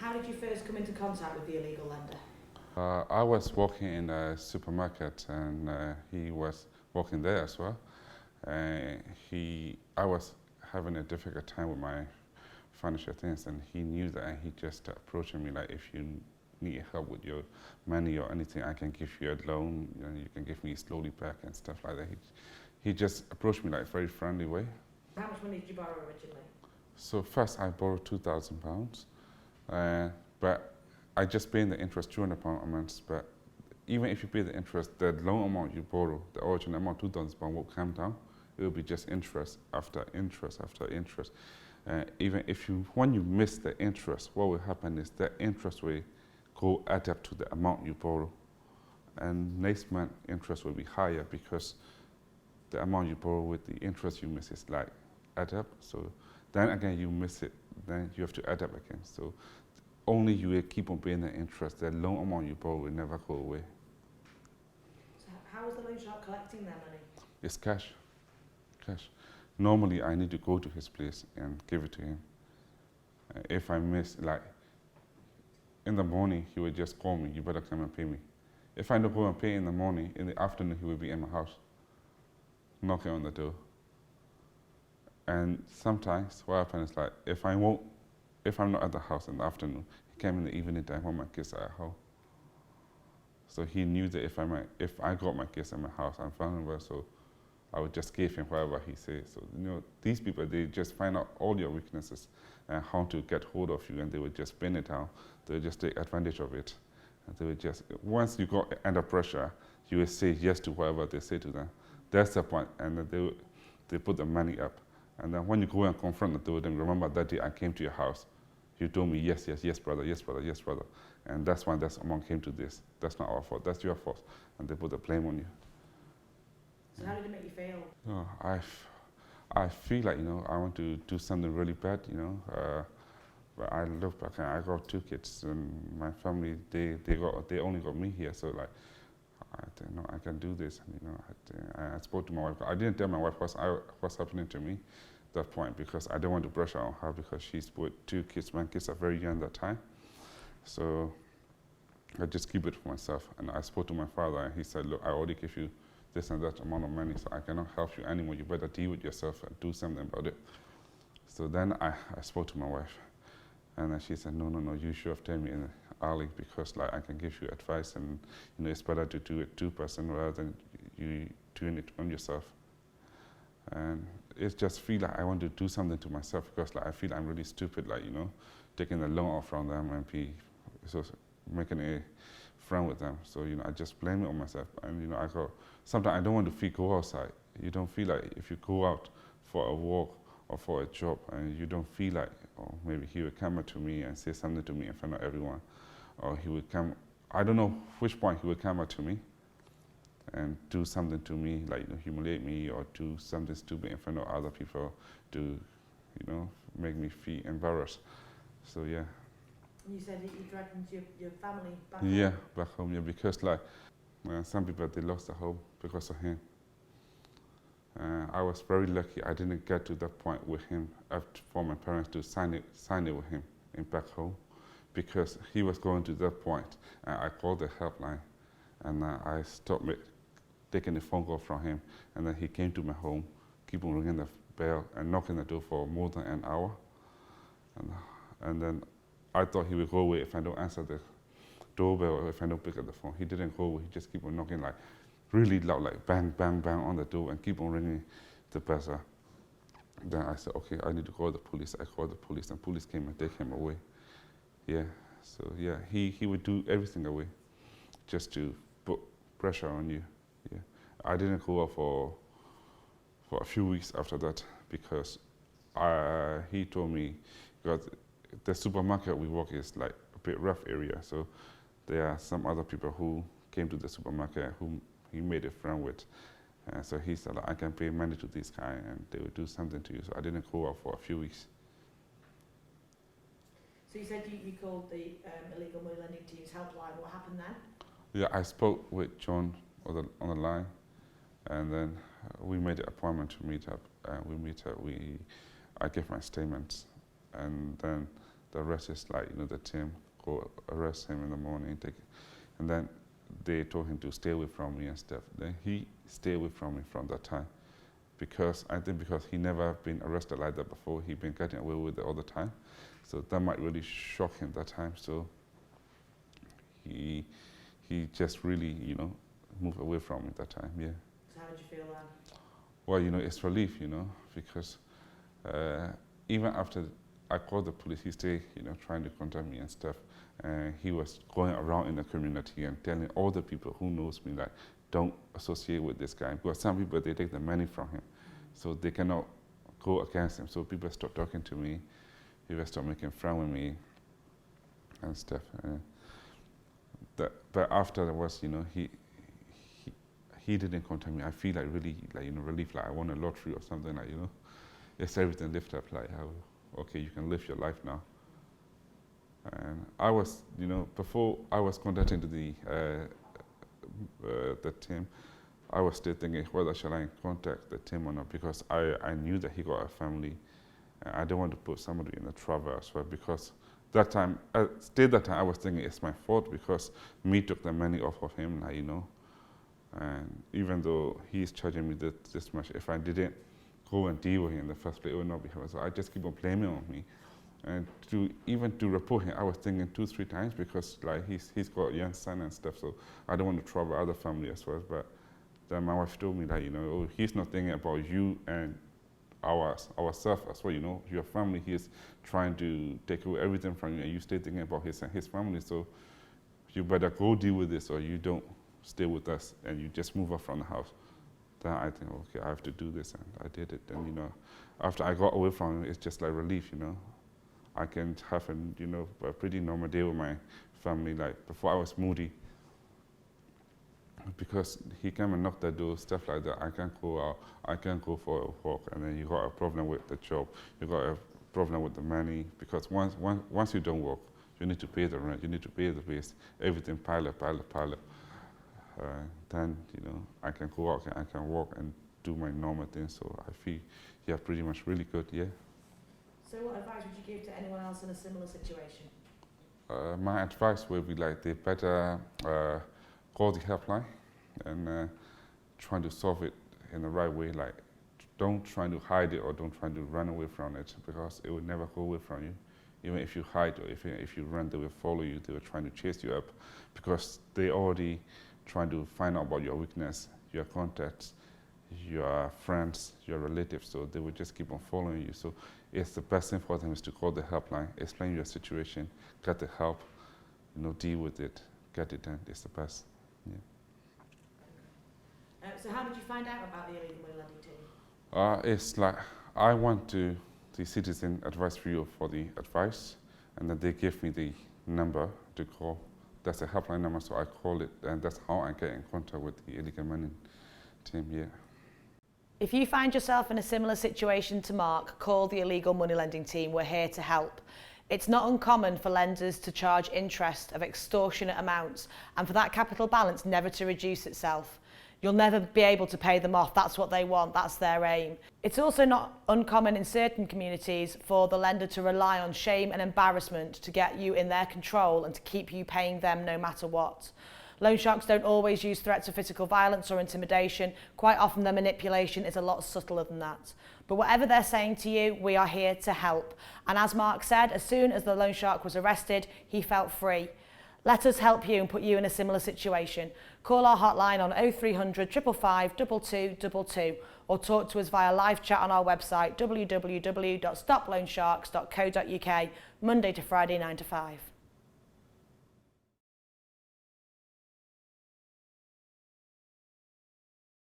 How did you first come into contact with the illegal lender? I was working in a supermarket and he was working there as well. I was having a difficult time with my financial things and he knew that and he just approached me like, if you need help with your money or anything, I can give you a loan, you can give me slowly back and stuff like that. He just approached me like a very friendly way. How much money did you borrow originally? So first I borrowed £2,000, but I just paid the interest £200 a month. But even if you pay the interest, the loan amount you borrow, the original amount £2,000 will come down. It will be just interest after interest after interest. Even if when you miss the interest, what will happen is the interest will go add up to the amount you borrow, and next month interest will be higher because the amount you borrow with the interest you miss is like add up. So then again you miss it, then you have to add up again. So only you will keep on paying the interest. The loan amount you borrow will never go away. So how was the loan shark collecting their money? It's cash. Cash. Normally I need to go to his place and give it to him. If I miss, like in the morning, he would just call me, you better come and pay me. If I don't go and pay in the morning, in the afternoon he will be in my house, knocking on the door. And sometimes what happens is like, if I'm not at the house in the afternoon, he came in the evening time when my kids are at home. So he knew that if I got my kids in my house, I'm vulnerable, so I would just give him whatever he says. So these people, they just find out all your weaknesses and how to get hold of you, and they would just pin it down. They would just take advantage of it. And they would just, once you got under pressure, you will say yes to whatever they say to them. That's the point, and then they put the money up. And then when you go and confront them, they would then remember that day I came to your house. You told me yes, yes, yes, brother, yes, brother, yes, brother. And that's when that amount came to this. That's not our fault, that's your fault. And they put the blame on you. So how did it make you feel? Oh, I feel like, I want to do something really bad, but I look back and I got 2 kids and my family, they only got me here. So like, I didn't know I can do this. And, I spoke to my wife. I didn't tell my wife what's happening to me at that point because I didn't want to pressure on her because she's with 2 kids. My kids are very young at that time. So I just keep it for myself. And I spoke to my father and he said, look, I already give you this and that amount of money, so I cannot help you anymore. You better deal with yourself and do something about it. So then I spoke to my wife, and then she said, no, you should have told me early because like I can give you advice, and it's better to do it 2% rather than you doing it on yourself. And it's just feel like I want to do something to myself because like I feel I'm really stupid, like taking the loan off from them and making a friend with them. So I just blame it on myself, and sometimes I don't want to go outside. You don't feel like if you go out for a walk or for a job and you don't feel like, or maybe he would come up to me and say something to me in front of everyone, or he would come, I don't know which point he would come up to me and do something to me, like humiliate me or do something stupid in front of other people to, make me feel embarrassed. So yeah. You said that you threatened your family back home? Yeah, back home, yeah, because like some people, they lost their home because of him. I was very lucky I didn't get to that point with him for my parents to sign it with him in back home because he was going to that point. I called the helpline and I stopped taking the phone call from him, and then he came to my home, keep on ringing the bell and knocking the door for more than an hour. And then I thought he would go away if I don't answer the doorbell or if I don't pick up the phone. He didn't go away. He just keep on knocking like really loud, like bang, bang, bang on the door and keep on ringing the buzzer. Then I said, okay, I need to call the police. I called the police and police came and take him away. Yeah, so yeah, he would do everything away just to put pressure on you. Yeah, I didn't go out for a few weeks after that because he told me, because the supermarket we work is like a bit rough area, so there are some other people who came to the supermarket whom he made a friend with. So he said, I can pay money to this guy and they will do something to you. So I didn't go out for a few weeks. So you said you called the illegal money lending team's helpline. What happened then? Yeah, I spoke with John on the line, and then we made an appointment to meet up. I gave my statements, and then the rest is like, the team go arrest him in the morning, and then they told him to stay away from me and stuff. Then he stayed away from me from that time, because he never been arrested like that before. He'd been getting away with it all the time, so that might really shock him that time. So he just really, moved away from me that time. Yeah. So how did you feel then? Well, it's relief, because even after I called the police, he stayed, trying to contact me and stuff. He was going around in the community and telling all the people who knows me, like, don't associate with this guy. Because some people, they take the money from him, so they cannot go against him. So people start talking to me, people start making fun with me and stuff. But afterwards, he didn't contact me. I feel like really, relief, like I won a lottery or something, like, it's everything lifted up, like how, okay, you can live your life now. And I was, before I was contacting the team, I was still thinking whether shall I contact the team or not, because I knew that he got a family, and I don't want to put somebody in a trouble as well, because that time I was thinking it's my fault because me took the money off of him, like, and even though he's charging me this much, if I didn't go and deal with him in the first place, it would not be happening. So I just keep on blaming on me. And even to report him, I was thinking 2-3 times, because like he's got a young son and stuff, so I don't want to trouble other family as well. But then my wife told me that, oh, he's not thinking about you and ourselves as well, your family. He's trying to take away everything from you, and you stay thinking about his family. So you better go deal with this, or you don't stay with us and you just move off from the house. Then I think, okay, I have to do this, and I did it. And after I got away from him, it's just like relief, I can have a pretty normal day with my family. Like before, I was moody because he came and knocked the door, stuff like that. I can't go out, I can't go for a walk, and then you got a problem with the job, you got a problem with the money, because once you don't work, you need to pay the rent, you need to pay the bills, everything pile up. Then I can go out, I can walk and do my normal things. So I feel, yeah, pretty much really good, yeah. So what advice would you give to anyone else in a similar situation? My advice would be like they better call the helpline and try to solve it in the right way. Like, don't try to hide it or don't try to run away from it, because it will never go away from you. Even if you hide or if you run, they will follow you. They will try to chase you up, because they already trying to find out about your weakness, your contacts, your friends, your relatives. So they will just keep on following you. So it's the best thing for them is to call the helpline, explain your situation, get the help, deal with it, get it done. It's the best. Yeah. So how did you find out about the illegal money lending team? It's like I went to the Citizen Advice Bureau for the advice, and then they gave me the number to call. That's a helpline number, so I call it, and that's how I get in contact with the illegal money team. Yeah. If you find yourself in a similar situation to Mark, call the illegal money lending team. We're here to help. It's not uncommon for lenders to charge interest of extortionate amounts, and for that capital balance never to reduce itself. You'll never be able to pay them off. That's what they want. That's their aim. It's also not uncommon in certain communities for the lender to rely on shame and embarrassment to get you in their control and to keep you paying them no matter what. Loan sharks don't always use threats of physical violence or intimidation. Quite often their manipulation is a lot subtler than that. But whatever they're saying to you, we are here to help. And as Mark said, as soon as the loan shark was arrested, he felt free. Let us help you and put you in a similar situation. Call our hotline on 0300 555 2222 or talk to us via live chat on our website www.stoploansharks.co.uk, Monday to Friday 9 to 5.